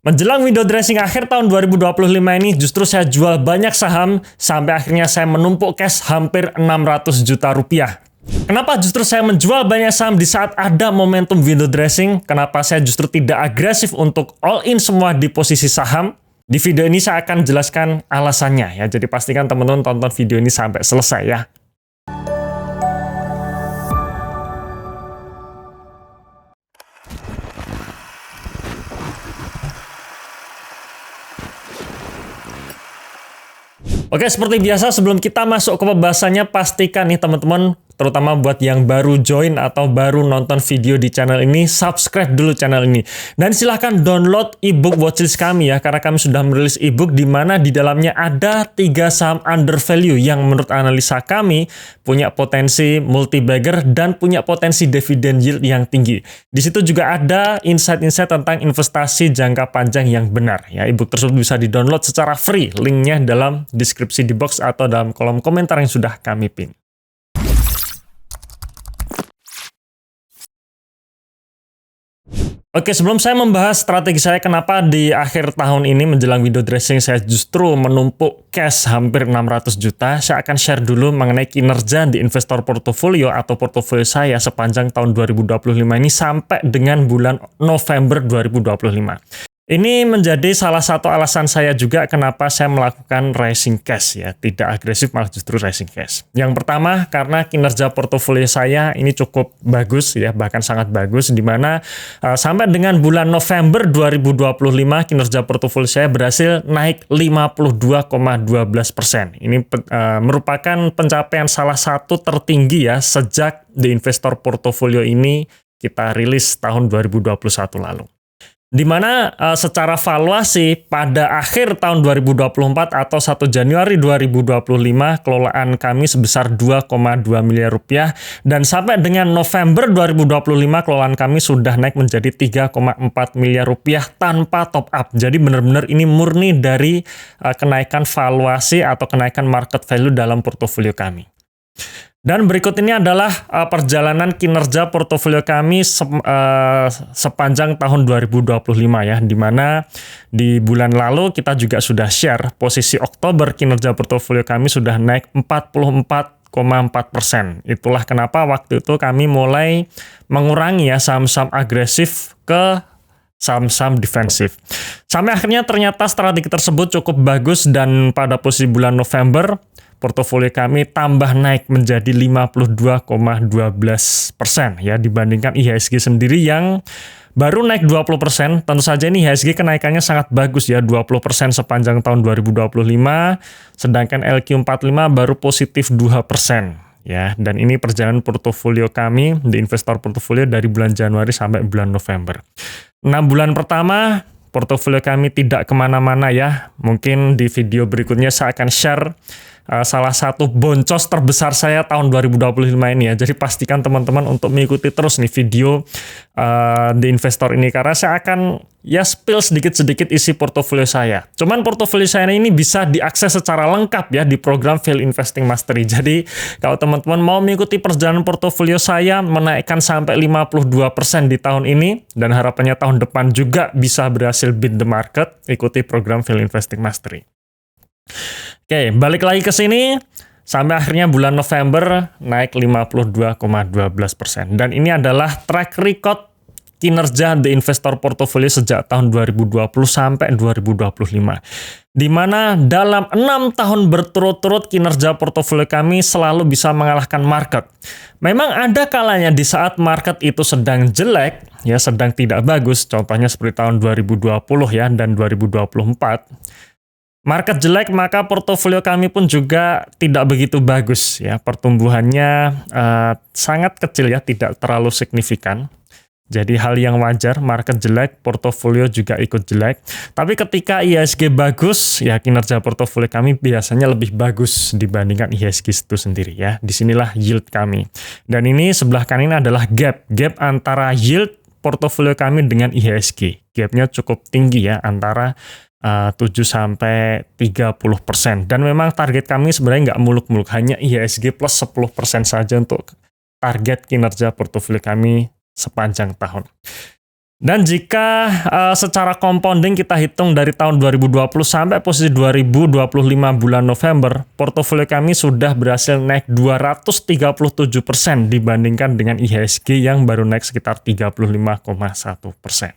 Menjelang window dressing akhir tahun 2025 ini justru saya jual banyak saham sampai akhirnya saya menumpuk cash hampir 600 juta rupiah. Kenapa justru saya menjual banyak saham di saat ada momentum window dressing? Kenapa saya justru tidak agresif untuk all in semua di posisi saham? Di video ini saya akan jelaskan alasannya ya. Jadi pastikan teman-teman tonton video ini sampai selesai ya. Oke, seperti biasa sebelum kita masuk ke pembahasannya, pastikan nih teman-teman, terutama buat yang baru join atau baru nonton video di channel ini, subscribe dulu channel ini. Dan silahkan download ebook watchlist kami ya, karena kami sudah merilis ebook di mana di dalamnya ada 3 saham undervalue yang menurut analisa kami punya potensi multi-bagger dan punya potensi dividen yield yang tinggi. Di situ juga ada insight-insight tentang investasi jangka panjang yang benar. Ya, ebook tersebut bisa di-download secara free, linknya dalam deskripsi di box atau dalam kolom komentar yang sudah kami pin. Oke, sebelum saya membahas strategi saya kenapa di akhir tahun ini menjelang window dressing saya justru menumpuk cash hampir 600 juta, saya akan share dulu mengenai kinerja di investor portofolio atau portofolio saya sepanjang tahun 2025 ini sampai dengan bulan November 2025. Ini menjadi salah satu alasan saya juga kenapa saya melakukan raising cash ya, tidak agresif malah justru raising cash. Yang pertama karena kinerja portofolio saya ini cukup bagus ya, bahkan sangat bagus di mana sampai dengan bulan November 2025 kinerja portofolio saya berhasil naik 52,12%. Ini merupakan pencapaian salah satu tertinggi ya sejak di investor portofolio ini kita rilis tahun 2021 lalu. Di mana secara valuasi pada akhir tahun 2024 atau 1 Januari 2025 kelolaan kami sebesar 2,2 miliar rupiah dan sampai dengan November 2025 kelolaan kami sudah naik menjadi 3,4 miliar rupiah tanpa top up. Jadi benar-benar ini murni dari kenaikan valuasi atau kenaikan market value dalam portofolio kami. Dan berikut ini adalah perjalanan kinerja portofolio kami sepanjang tahun 2025 ya, di mana di bulan lalu kita juga sudah share posisi Oktober kinerja portofolio kami sudah naik 44,4%. Itulah kenapa waktu itu kami mulai mengurangi ya saham-saham agresif ke saham-saham defensif. Sampai akhirnya ternyata strategi tersebut cukup bagus dan pada posisi bulan November portofolio kami tambah naik menjadi 52,12% ya dibandingkan IHSG sendiri yang baru naik 20%. Tentu saja ini IHSG kenaikannya sangat bagus ya, 20% sepanjang tahun 2025, sedangkan LQ45 baru positif 2%. Ya, dan ini perjalanan portofolio kami di investor portofolio dari bulan Januari sampai bulan November. 6 bulan pertama portofolio kami tidak kemana-mana ya. Mungkin di video berikutnya saya akan share salah satu boncos terbesar saya tahun 2025 ini ya. Jadi pastikan teman-teman untuk mengikuti terus nih video di investor ini karena saya akan ya spill sedikit-sedikit isi portofolio saya. Cuman portofolio saya ini bisa diakses secara lengkap ya di program Value Investing Mastery. Jadi kalau teman-teman mau mengikuti perjalanan portofolio saya menaikkan sampai 52% di tahun ini dan harapannya tahun depan juga bisa berhasil beat the market, ikuti program Value Investing Mastery. Oke, balik lagi ke sini. Sampai akhirnya bulan November naik 52,12%. Dan ini adalah track record kinerja The Investor Portfolio sejak tahun 2020 sampai 2025. Di mana dalam 6 tahun berturut-turut kinerja portofolio kami selalu bisa mengalahkan market. Memang ada kalanya di saat market itu sedang jelek, ya sedang tidak bagus, contohnya seperti tahun 2020 ya dan 2024. Market jelek, maka portofolio kami pun juga tidak begitu bagus ya. Pertumbuhannya sangat kecil ya, tidak terlalu signifikan. Jadi hal yang wajar, market jelek, portofolio juga ikut jelek. Tapi ketika IHSG bagus, ya kinerja portofolio kami biasanya lebih bagus dibandingkan IHSG itu sendiri ya. Disinilah yield kami. Dan ini sebelah kanan ini adalah gap antara yield portofolio kami dengan IHSG. Gapnya cukup tinggi ya, antara 7-30%. Dan memang target kami sebenarnya nggak muluk-muluk, hanya IHSG plus 10% saja untuk target kinerja portofolio kami sepanjang tahun. Dan jika secara compounding kita hitung dari tahun 2020 sampai posisi 2025 bulan November, portofolio kami sudah berhasil naik 237% dibandingkan dengan IHSG yang baru naik sekitar 35,1%.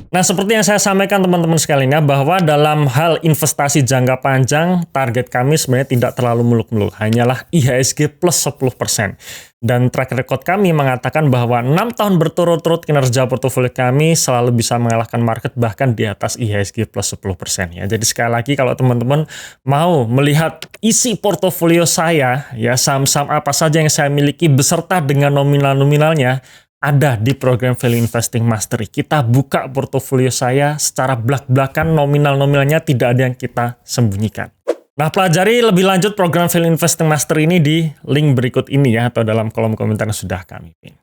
Nah, seperti yang saya sampaikan teman-teman sekalian ya, bahwa dalam hal investasi jangka panjang, target kami sebenarnya tidak terlalu muluk-muluk, hanyalah IHSG plus 10%. Dan track record kami mengatakan bahwa 6 tahun berturut-turut kinerja portofolio kami selalu bisa mengalahkan market bahkan di atas IHSG plus 10% ya. Jadi sekali lagi kalau teman-teman mau melihat isi portofolio saya, ya saham-saham apa saja yang saya miliki beserta dengan nominal-nominalnya, ada di program Value Investing Mastery. Kita buka portofolio saya secara belak-belakan, nominal-nominalnya tidak ada yang kita sembunyikan. Nah, pelajari lebih lanjut program Value Investing Mastery ini di link berikut ini ya, atau dalam kolom komentar yang sudah kami pin.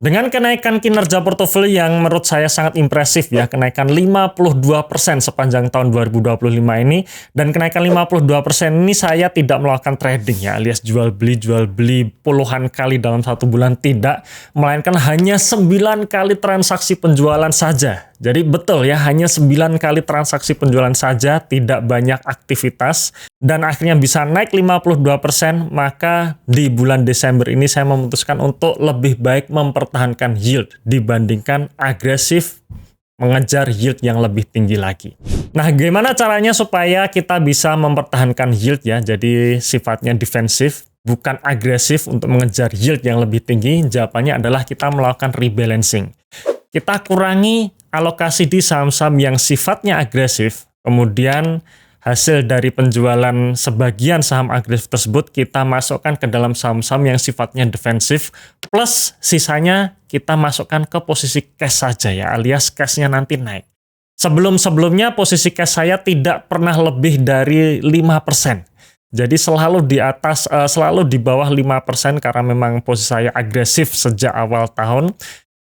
Dengan kenaikan kinerja portofolio yang menurut saya sangat impresif ya, kenaikan 52% sepanjang tahun 2025 ini, dan kenaikan 52% ini saya tidak melakukan trading ya, alias jual beli puluhan kali dalam satu bulan, tidak, melainkan hanya 9 kali transaksi penjualan saja. Jadi betul ya, hanya 9 kali transaksi penjualan saja, tidak banyak aktivitas, dan akhirnya bisa naik 52%, maka di bulan Desember ini saya memutuskan untuk lebih baik mempertahankan yield dibandingkan agresif mengejar yield yang lebih tinggi lagi. Nah, gimana caranya supaya kita bisa mempertahankan yield ya, jadi sifatnya defensif, bukan agresif untuk mengejar yield yang lebih tinggi? Jawabannya adalah kita melakukan rebalancing. Kita kurangi alokasi di saham-saham yang sifatnya agresif, kemudian hasil dari penjualan sebagian saham agresif tersebut kita masukkan ke dalam saham-saham yang sifatnya defensif, plus sisanya kita masukkan ke posisi cash saja ya, alias cashnya nanti naik. Sebelum-sebelumnya posisi cash saya tidak pernah lebih dari 5%. Jadi selalu di atas, selalu di bawah 5% karena memang posisi saya agresif sejak awal tahun.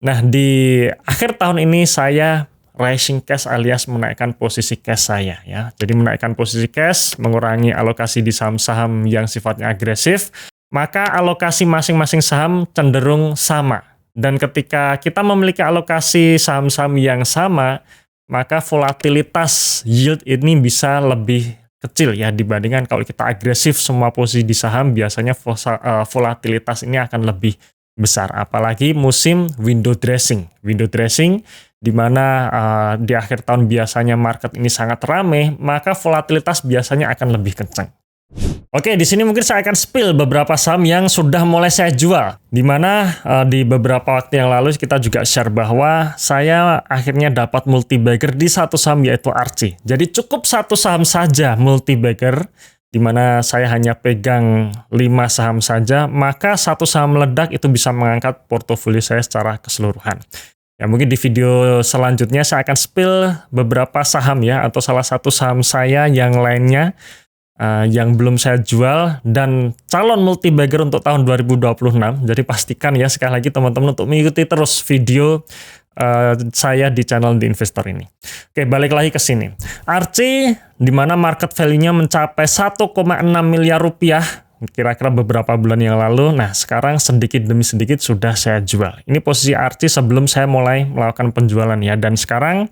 Nah, di akhir tahun ini saya raising cash alias menaikkan posisi cash saya ya. Jadi menaikkan posisi cash, mengurangi alokasi di saham-saham yang sifatnya agresif, maka alokasi masing-masing saham cenderung sama. Dan ketika kita memiliki alokasi saham-saham yang sama, maka volatilitas yield ini bisa lebih kecil ya dibandingkan kalau kita agresif semua posisi di saham, biasanya volatilitas ini akan lebih besar, apalagi musim window dressing di mana di akhir tahun biasanya market ini sangat ramai, maka volatilitas biasanya akan lebih kencang. Oke, di sini mungkin saya akan spill beberapa saham yang sudah mulai saya jual, di mana di beberapa waktu yang lalu kita juga share bahwa saya akhirnya dapat multi bagger di satu saham yaitu Archie. Jadi cukup satu saham saja multi bagger, di mana saya hanya pegang 5 saham saja, maka satu saham meledak itu bisa mengangkat portofolio saya secara keseluruhan. Ya, mungkin di video selanjutnya saya akan spill beberapa saham ya, atau salah satu saham saya yang lainnya yang belum saya jual dan calon multi bagger untuk tahun 2026. Jadi pastikan ya sekali lagi teman-teman untuk mengikuti terus video saya di channel The Investor ini. Oke, balik lagi ke sini. Archie, di mana market value-nya mencapai 1,6 miliar rupiah kira-kira beberapa bulan yang lalu. Nah, sekarang sedikit demi sedikit sudah saya jual. Ini posisi Archie sebelum saya mulai melakukan penjualan ya. Dan sekarang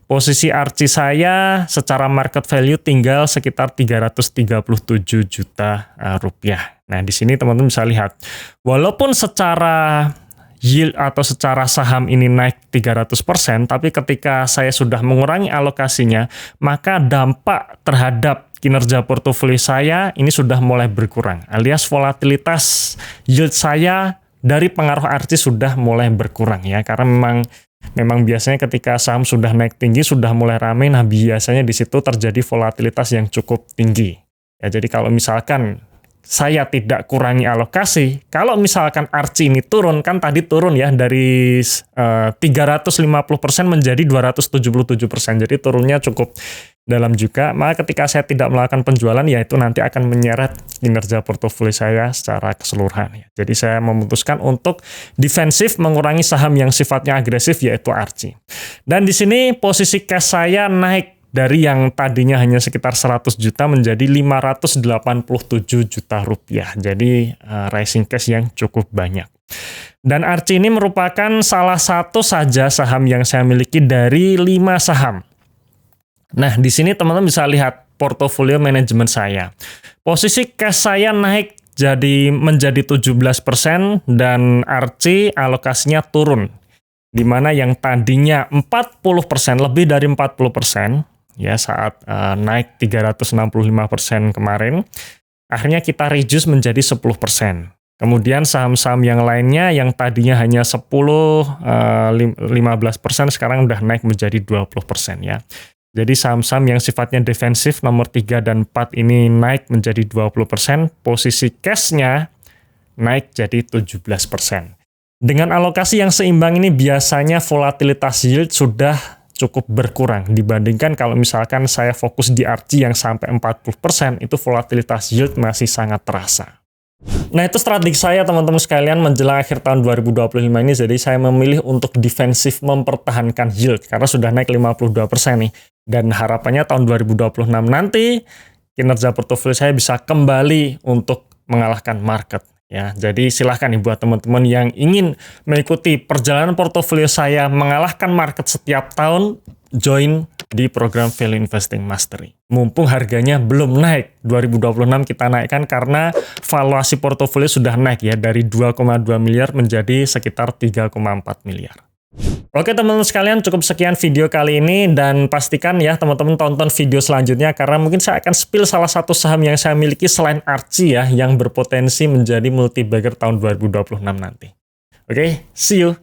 posisi Archie saya secara market value tinggal sekitar 337 juta rupiah. Nah, di sini teman-teman bisa lihat, walaupun secara yield atau secara saham ini naik 300%, tapi ketika saya sudah mengurangi alokasinya, maka dampak terhadap kinerja portofolio saya ini sudah mulai berkurang, alias volatilitas yield saya dari pengaruh Archie sudah mulai berkurang ya, karena memang biasanya ketika saham sudah naik tinggi, sudah mulai ramai, nah biasanya di situ terjadi volatilitas yang cukup tinggi. Ya, jadi kalau misalkan saya tidak kurangi alokasi, kalau misalkan Archie ini turun, kan tadi turun ya dari 350% menjadi 277%, jadi turunnya cukup dalam juga, maka ketika saya tidak melakukan penjualan, ya itu nanti akan menyeret kinerja portofolio saya secara keseluruhan. Jadi saya memutuskan untuk defensif, mengurangi saham yang sifatnya agresif, yaitu Archie. Dan di sini posisi cash saya naik dari yang tadinya hanya sekitar 100 juta menjadi 587 juta rupiah. Jadi rising cash yang cukup banyak. Dan Archie ini merupakan salah satu saja saham yang saya miliki dari 5 saham. Nah, di sini teman-teman bisa lihat portofolio manajemen saya. Posisi cash saya naik menjadi 17% dan Archie alokasinya turun. Di mana yang tadinya 40%, lebih dari 40%, ya saat naik 365% kemarin, akhirnya kita reduce menjadi 10%. Kemudian saham-saham yang lainnya yang tadinya hanya 10-15% sekarang udah naik menjadi 20% ya. Jadi saham-saham yang sifatnya defensif nomor 3 dan 4 ini naik menjadi 20%, posisi cash-nya naik jadi 17%. Dengan alokasi yang seimbang ini biasanya volatilitas yield sudah cukup berkurang dibandingkan kalau misalkan saya fokus di Archie yang sampai 40%, itu volatilitas yield masih sangat terasa. Nah, itu strategi saya teman-teman sekalian menjelang akhir tahun 2025 ini. Jadi saya memilih untuk defensif mempertahankan yield karena sudah naik 52% nih. Dan harapannya tahun 2026 nanti kinerja portofolio saya bisa kembali untuk mengalahkan market. Ya, jadi silahkan nih buat teman-teman yang ingin mengikuti perjalanan portofolio saya mengalahkan market setiap tahun, join di program Value Investing Mastery. Mumpung harganya belum naik, 2026 kita naikkan karena valuasi portofolio sudah naik ya dari 2,2 miliar menjadi sekitar 3,4 miliar. Oke teman-teman sekalian, cukup sekian video kali ini dan pastikan ya teman-teman tonton video selanjutnya karena mungkin saya akan spill salah satu saham yang saya miliki selain Archie ya yang berpotensi menjadi multi-bagger tahun 2026 nanti. Oke, see you!